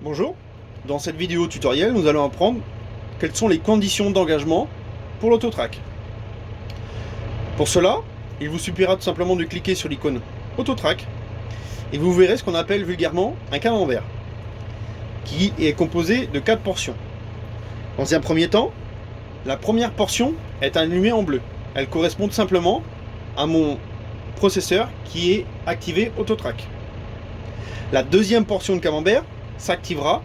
Bonjour, dans cette vidéo tutoriel, nous allons apprendre quelles sont les conditions d'engagement pour l'autotrack. Pour cela, il vous suffira tout simplement de cliquer sur l'icône autotrack et vous verrez ce qu'on appelle vulgairement un camembert qui est composé de 4 portions. Dans un premier temps, la première portion est allumée en bleu. Elle correspond tout simplement à mon processeur qui est activé autotrack. La deuxième portion de camembert s'activera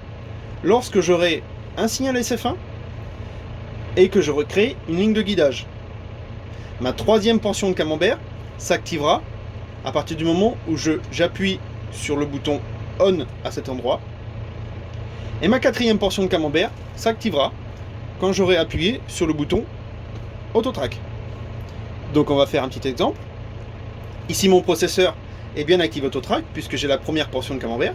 lorsque j'aurai un signal SF1 et que je recrée une ligne de guidage. Ma troisième portion de camembert s'activera à partir du moment où j'appuie sur le bouton ON à cet endroit. Et ma quatrième portion de camembert s'activera quand j'aurai appuyé sur le bouton autotrack. Donc on va faire un petit exemple. Ici mon processeur est bien activé autotrack puisque j'ai la première portion de camembert.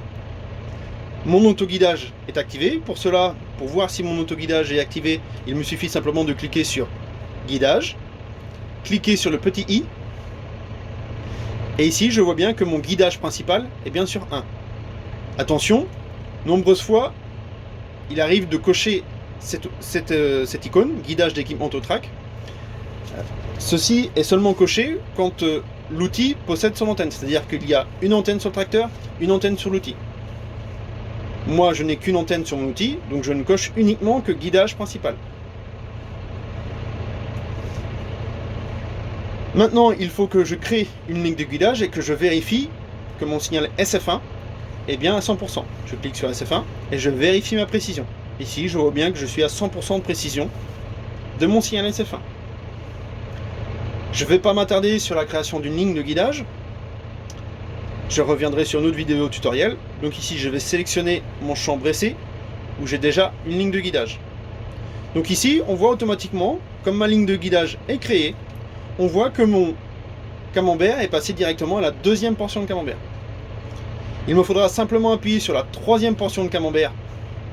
Mon autoguidage est activé. Pour cela, pour voir si mon autoguidage est activé, il me suffit simplement de cliquer sur guidage, cliquer sur le petit i, et ici je vois bien que mon guidage principal est bien sur 1. Attention, nombreuses fois, il arrive de cocher cette icône, guidage d'équipement autotrack. Ceci est seulement coché quand l'outil possède son antenne, c'est-à-dire qu'il y a une antenne sur le tracteur, une antenne sur l'outil. Moi, je n'ai qu'une antenne sur mon outil, donc je ne coche uniquement que guidage principal. Maintenant, il faut que je crée une ligne de guidage et que je vérifie que mon signal SF1 est bien à 100%. Je clique sur SF1 et je vérifie ma précision. Ici, je vois bien que je suis à 100% de précision de mon signal SF1. Je ne vais pas m'attarder sur la création d'une ligne de guidage. Je reviendrai sur une autre vidéo tutoriel. Donc ici, je vais sélectionner mon champ Bressé où j'ai déjà une ligne de guidage. Donc ici, on voit automatiquement, comme ma ligne de guidage est créée, on voit que mon camembert est passé directement à la deuxième portion de camembert. Il me faudra simplement appuyer sur la troisième portion de camembert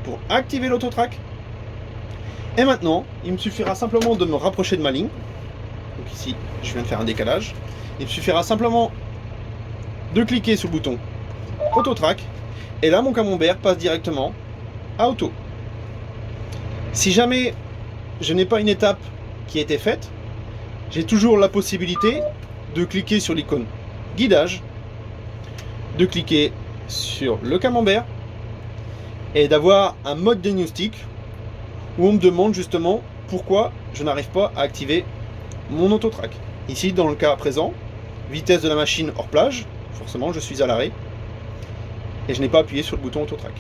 pour activer l'autotrack. Et maintenant, il me suffira simplement de me rapprocher de ma ligne. Donc ici, je viens de faire un décalage. Il me suffira simplement de cliquer sur le bouton autotrack et là mon camembert passe directement à auto. Si jamais je n'ai pas une étape qui a été faite, j'ai toujours la possibilité de cliquer sur l'icône guidage, de cliquer sur le camembert et d'avoir un mode diagnostic où on me demande justement pourquoi je n'arrive pas à activer mon autotrack. Ici dans le cas présent, vitesse de la machine hors plage, forcément je suis à l'arrêt et je n'ai pas appuyé sur le bouton autotrack.